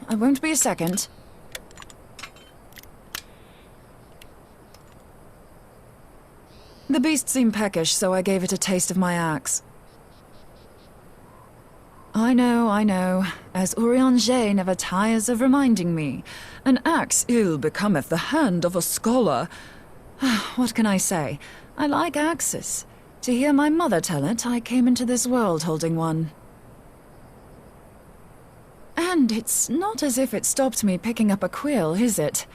I won't be a second. The beast seemed peckish, so I gave it a taste of my axe. I know, as Urianger never tires of reminding me. An axe ill becometh the hand of a scholar. What can I say? I like axes. To hear my mother tell it, I came into this world holding one. And it's not as if it stopped me picking up a quill, is it?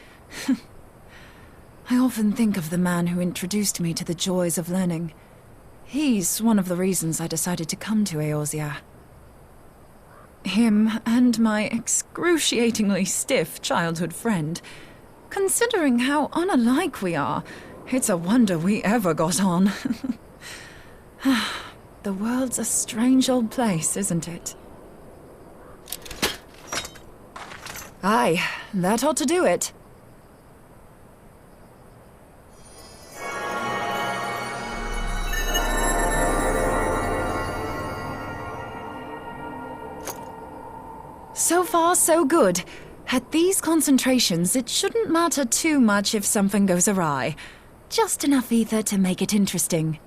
I often think of the man who introduced me to the joys of learning. He's one of the reasons I decided to come to Eorzea. Him and my excruciatingly stiff childhood friend. Considering how unalike we are, it's a wonder we ever got on. The world's a strange old place, isn't it? Aye, that ought to do it. So far, so good. At these concentrations, it shouldn't matter too much if something goes awry. Just enough ether to make it interesting.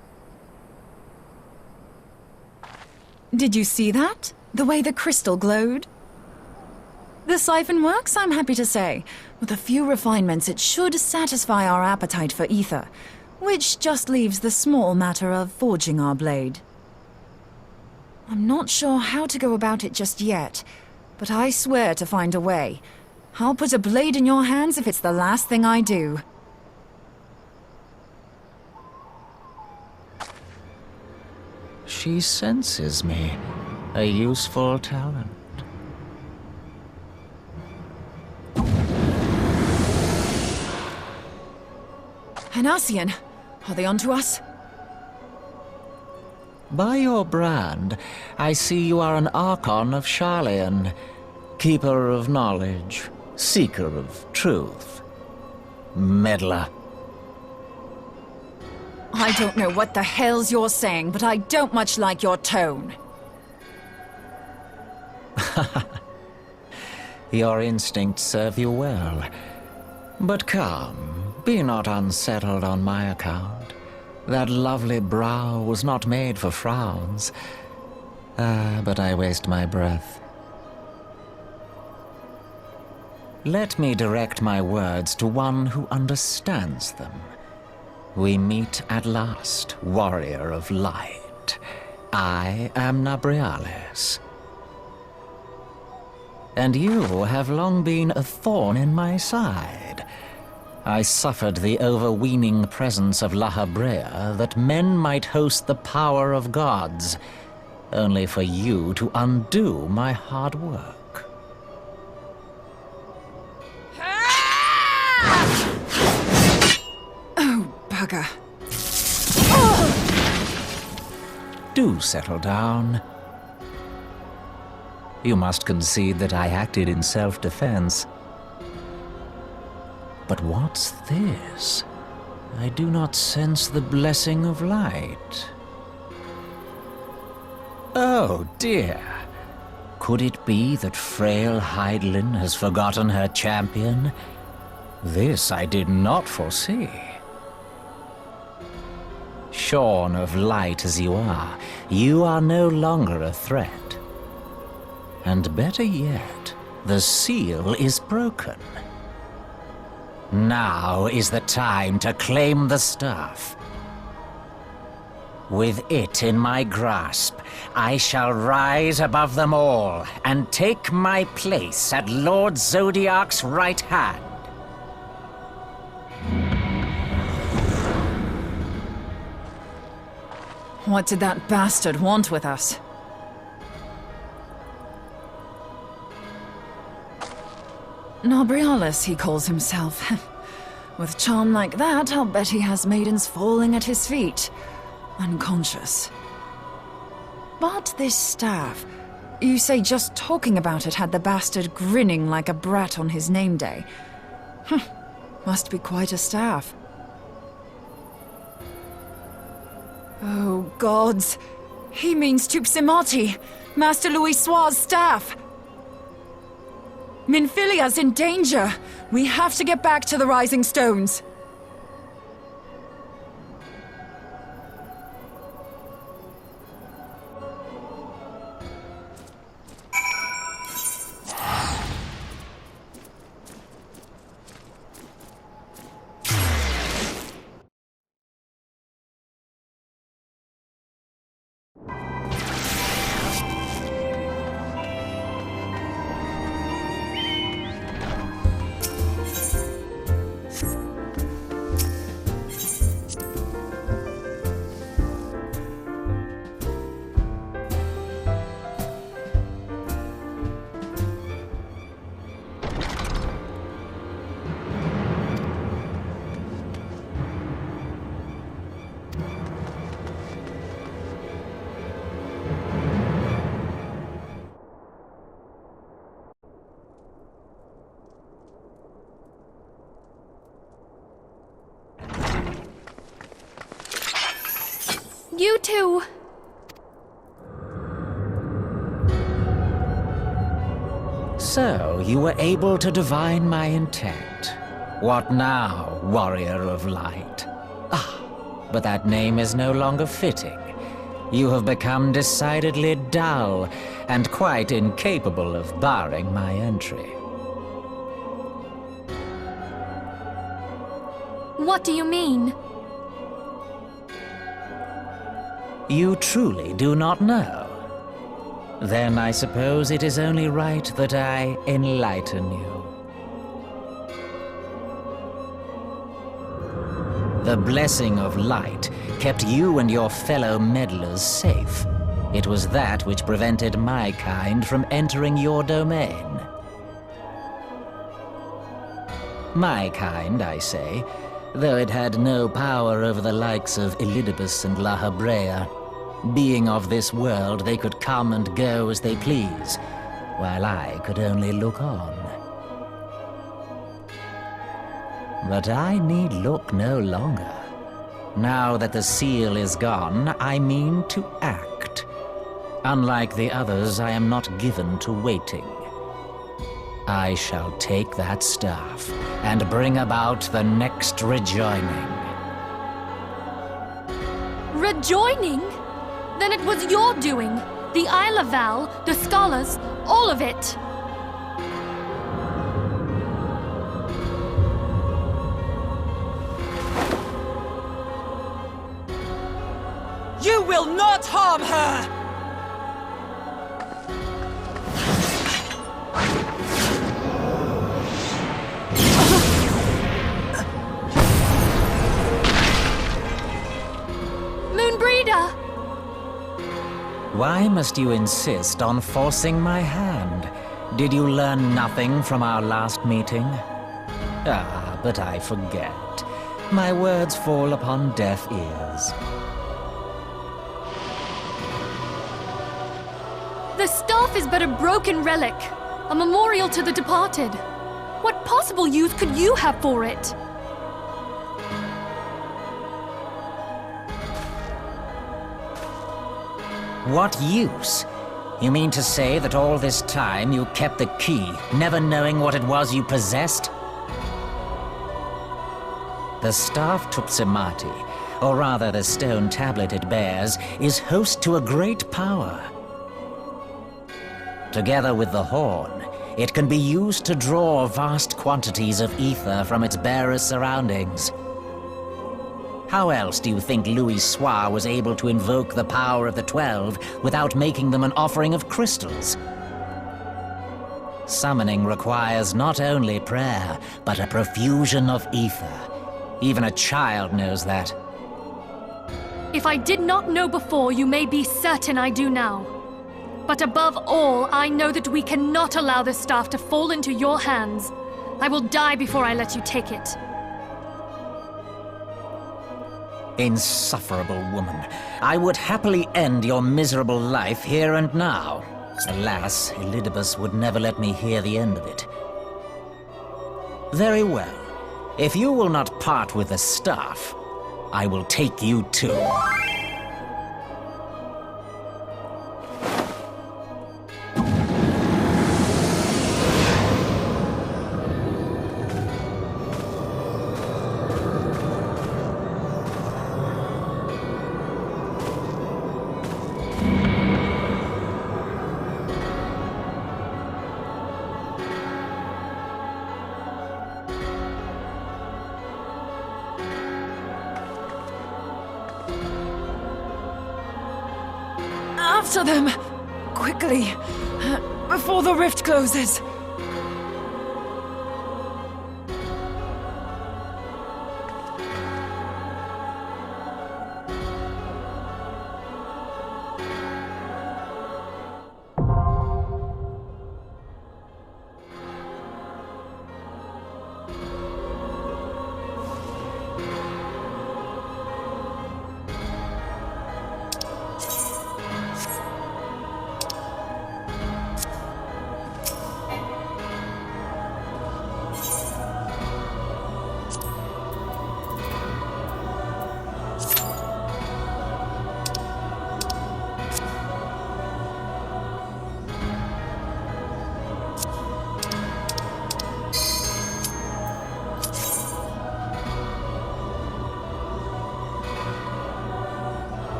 Did you see that? The way the crystal glowed? The siphon works, I'm happy to say. With a few refinements, it should satisfy our appetite for ether, which just leaves the small matter of forging our blade. I'm not sure how to go about it just yet, but I swear to find a way. I'll put a blade in your hands if it's the last thing I do. She senses me. A useful talent. An Ascian. Are they onto us? By your brand, I see you are an Archon of Sharlayan, keeper of knowledge, seeker of truth, meddler. I don't know what the hell's you're saying, but I don't much like your tone. Your instincts serve you well. But come, be not unsettled on my account. That lovely brow was not made for frowns. But I waste my breath. Let me direct my words to one who understands them. We meet at last, warrior of light. I am Nabriales. And you have long been a thorn in my side. I suffered the overweening presence of La Habrea that men might host the power of gods, only for you to undo my hard work. Oh, bugger. Do settle down. You must concede that I acted in self-defense. But what's this? I do not sense the blessing of light. Oh dear. Could it be that frail Hydaelyn has forgotten her champion? This I did not foresee. Shorn of light as you are no longer a threat. And better yet, the seal is broken. Now is the time to claim the staff. With it in my grasp, I shall rise above them all and take my place at Lord Zodiac's right hand. What did that bastard want with us? Nabriales, he calls himself. With charm like that, I'll bet he has maidens falling at his feet. Unconscious. But this staff... You say just talking about it had the bastard grinning like a brat on his name day. Must be quite a staff. Oh, gods. He means Tupsimati, Master Louis Soir's staff. Minfilia's in danger! We have to get back to the Rising Stones! You two! So, you were able to divine my intent. What now, warrior of light? Ah, but that name is no longer fitting. You have become decidedly dull, and quite incapable of barring my entry. What do you mean? You truly do not know? Then I suppose it is only right that I enlighten you. The blessing of light kept you and your fellow meddlers safe. It was that which prevented my kind from entering your domain. My kind, I say, though it had no power over the likes of Elidibus and La Habrea. Being of this world, they could come and go as they please, while I could only look on. But I need look no longer. Now that the seal is gone, I mean to act. Unlike the others, I am not given to waiting. I shall take that staff and bring about the next rejoining. Rejoining? Then it was your doing. The Isle of Val, the scholars, all of it. You will not harm her! Moonbreeder! Why must you insist on forcing my hand? Did you learn nothing from our last meeting? Ah, but I forget. My words fall upon deaf ears. The staff is but a broken relic, a memorial to the departed. What possible use could you have for it? What use? You mean to say that all this time you kept the key, never knowing what it was you possessed? The staff Tupsimati, or rather the stone tablet it bears, is host to a great power. Together with the horn, it can be used to draw vast quantities of ether from its bearer's surroundings. How else do you think Louis Soir was able to invoke the power of the 12 without making them an offering of crystals? Summoning requires not only prayer, but a profusion of ether. Even a child knows that. If I did not know before, you may be certain I do now. But above all, I know that we cannot allow this staff to fall into your hands. I will die before I let you take it. Insufferable woman. I would happily end your miserable life here and now. Alas, Elidibus would never let me hear the end of it. Very well. If you will not part with the staff, I will take you too. Answer them! Quickly! Before the rift closes!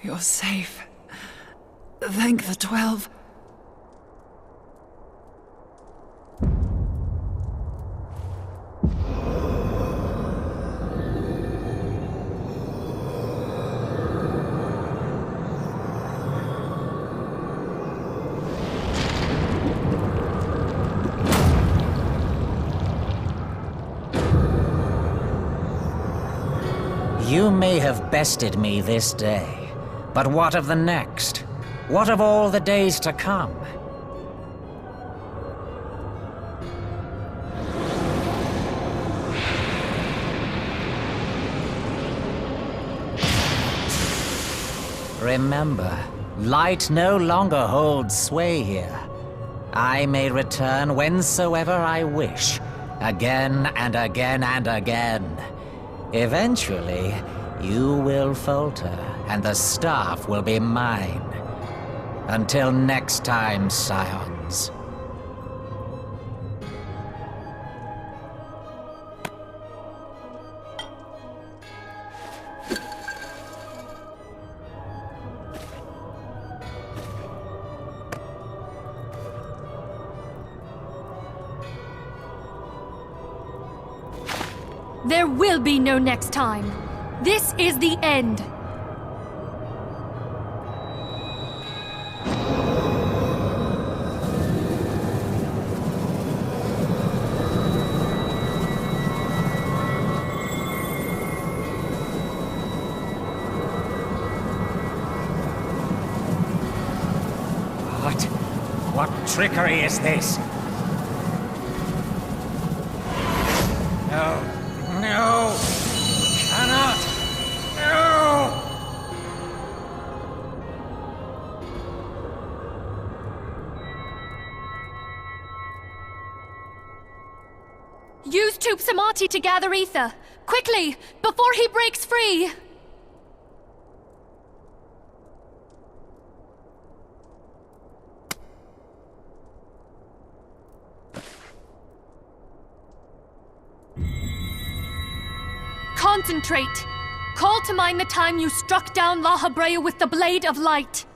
You're safe. Thank the 12. You may have bested me this day, but what of the next? What of all the days to come? Remember, light no longer holds sway here. I may return whensoever I wish, again and again and again. Eventually, you will falter, and the staff will be mine. Until next time, scions. There will be no next time. This is the end. What trickery is this? No. No! Cannot! No! Use Tube Samati to gather ether. Quickly, before he breaks free! Concentrate! Call to mind the time you struck down La Habrea with the Blade of Light.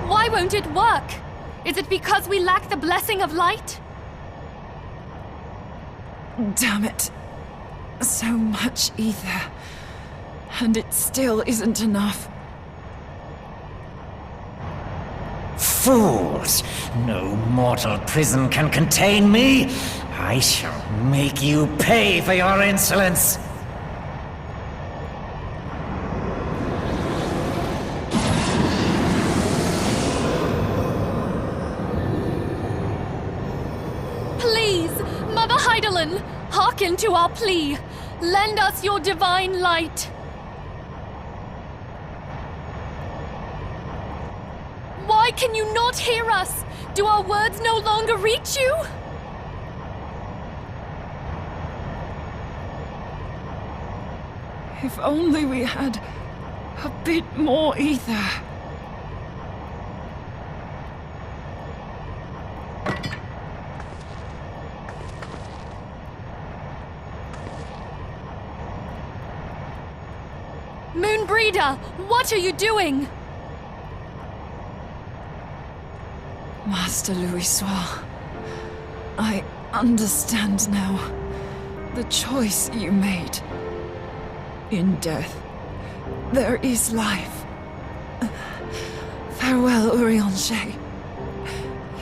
Why won't it work? Is it because we lack the blessing of light? Damn it. So much ether. And it still isn't enough. Fools! No mortal prison can contain me! I shall make you pay for your insolence! Please, Mother Heidelin, hearken to our plea. Lend us your divine light. Why can you not hear us? Do our words no longer reach you? If only we had a bit more ether. Moonbreeder, what are you doing? Master Louis Soir, I understand now the choice you made. In death, there is life. Farewell, Urianger.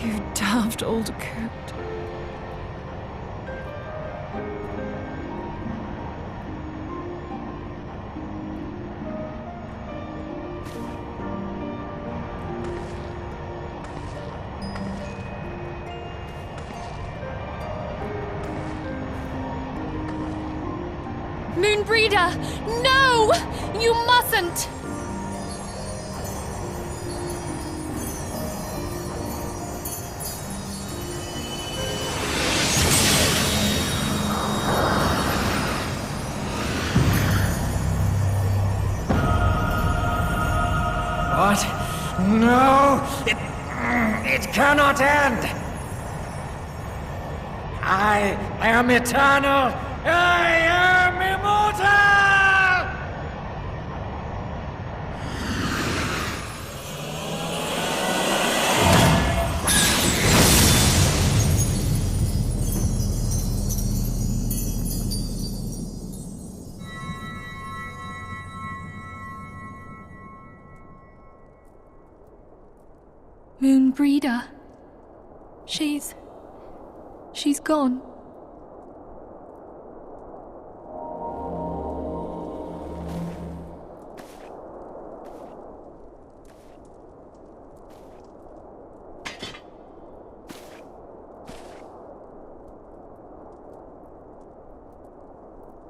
You daft old coot. Moonbreeder, no! You mustn't! What? No! It cannot end! I am eternal! I am immortal! Moonbreeder. She's gone.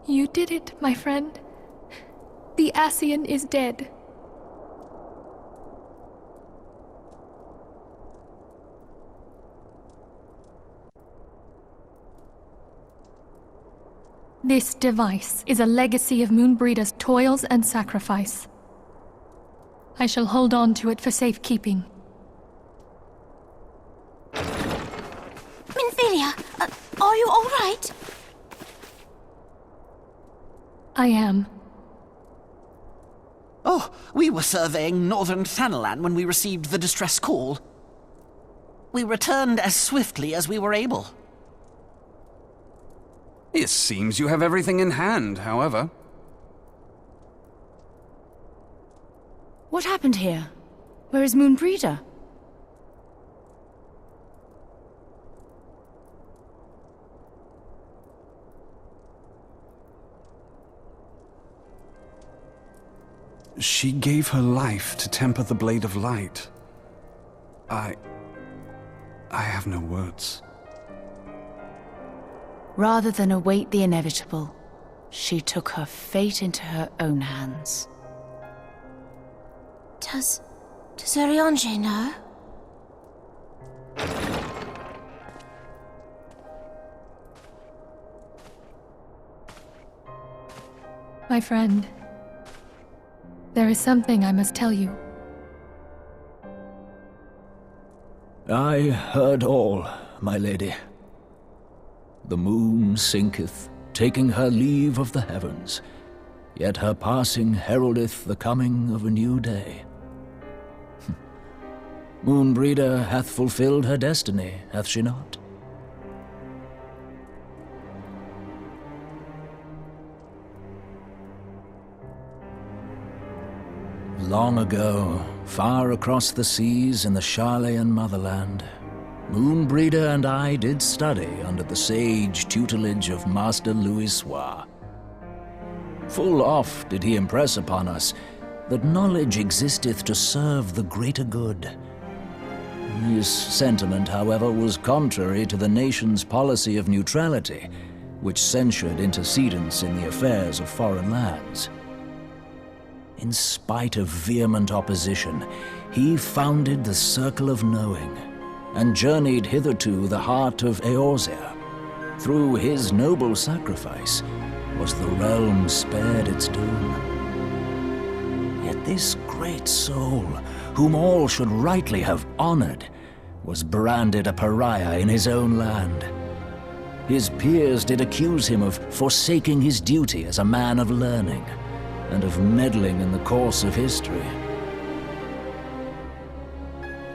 You did it, my friend. The Ascian is dead. This device is a legacy of Moonbreeder's toils and sacrifice. I shall hold on to it for safekeeping. Minthelia, are you all right? I am. Oh, we were surveying northern Thanalan when we received the distress call. We returned as swiftly as we were able. It seems you have everything in hand, however. What happened here? Where is Moonbreeder? She gave her life to temper the Blade of Light. I have no words. Rather than await the inevitable, she took her fate into her own hands. Does Oriange know? My friend, there is something I must tell you. I heard all, my lady. The moon sinketh, taking her leave of the heavens, yet her passing heraldeth the coming of a new day. Moonbreeder hath fulfilled her destiny, hath she not? Long ago, far across the seas in the Sharlayan motherland, Moonbreeder and I did study under the sage tutelage of Master Louisoix. Full oft did he impress upon us that knowledge existeth to serve the greater good. His sentiment, however, was contrary to the nation's policy of neutrality, which censured intercedence in the affairs of foreign lands. In spite of vehement opposition, he founded the Circle of Knowing, and journeyed hitherto the heart of Eorzea. Through his noble sacrifice was the realm spared its doom. Yet this great soul, whom all should rightly have honored, was branded a pariah in his own land. His peers did accuse him of forsaking his duty as a man of learning, and of meddling in the course of history.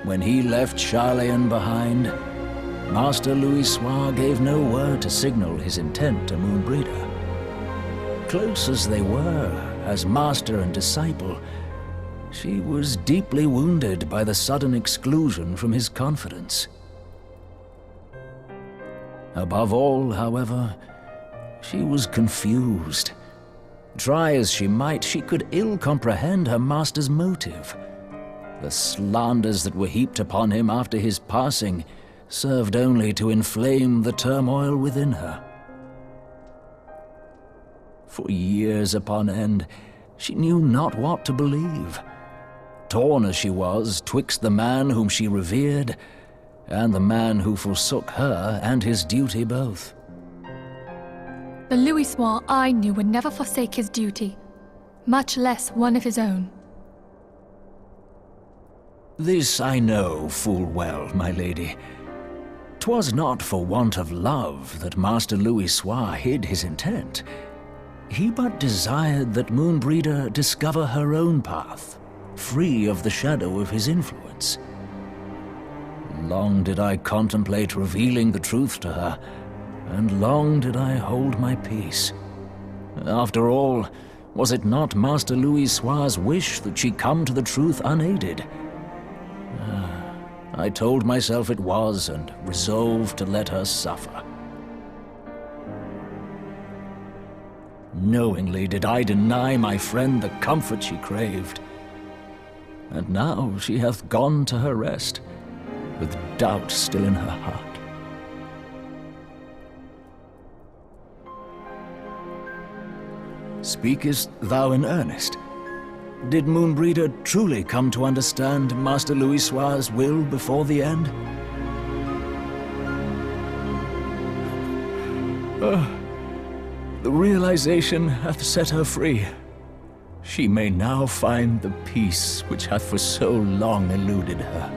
When he left Sharlayan behind, Master Louisoix gave no word to signal his intent to Moonbreeder. Close as they were, as master and disciple, she was deeply wounded by the sudden exclusion from his confidence. Above all, however, she was confused. Try as she might, she could ill comprehend her master's motive. The slanders that were heaped upon him after his passing served only to inflame the turmoil within her. For years upon end, she knew not what to believe. Torn as she was twixt the man whom she revered and the man who forsook her and his duty both. The Louisoix I knew would never forsake his duty, much less one of his own. This I know full well, my lady. 'Twas not for want of love that Master Louis hid his intent. He but desired that Moonbreeder discover her own path, free of the shadow of his influence. Long did I contemplate revealing the truth to her, and long did I hold my peace. After all, was it not Master Louis' wish that she come to the truth unaided? I told myself it was, and resolved to let her suffer. Knowingly did I deny my friend the comfort she craved. And now she hath gone to her rest, with doubt still in her heart. Speakest thou in earnest? Did Moonbreeder truly come to understand Master Louis' will before the end? The realization hath set her free. She may now find the peace which hath for so long eluded her.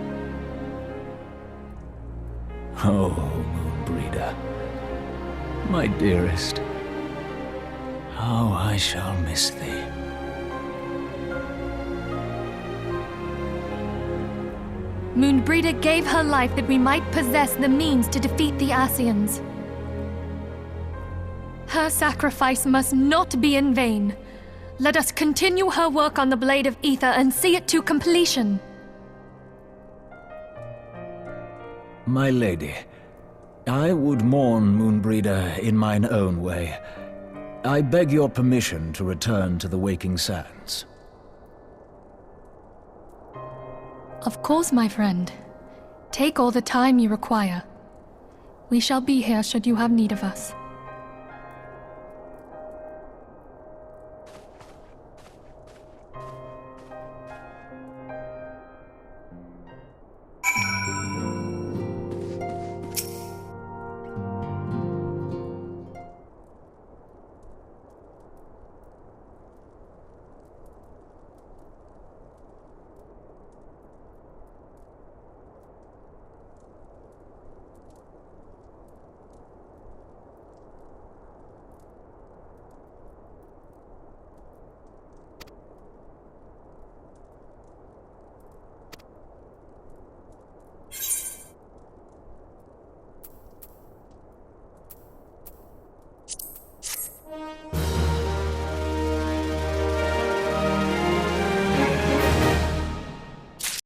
Oh, Moonbreeder, my dearest, how I shall miss thee. Moonbreeder gave her life that we might possess the means to defeat the Ascians. Her sacrifice must not be in vain. Let us continue her work on the Blade of Ether and see it to completion. My lady, I would mourn Moonbreeder in mine own way. I beg your permission to return to the Waking Sands. Of course, my friend. Take all the time you require. We shall be here should you have need of us.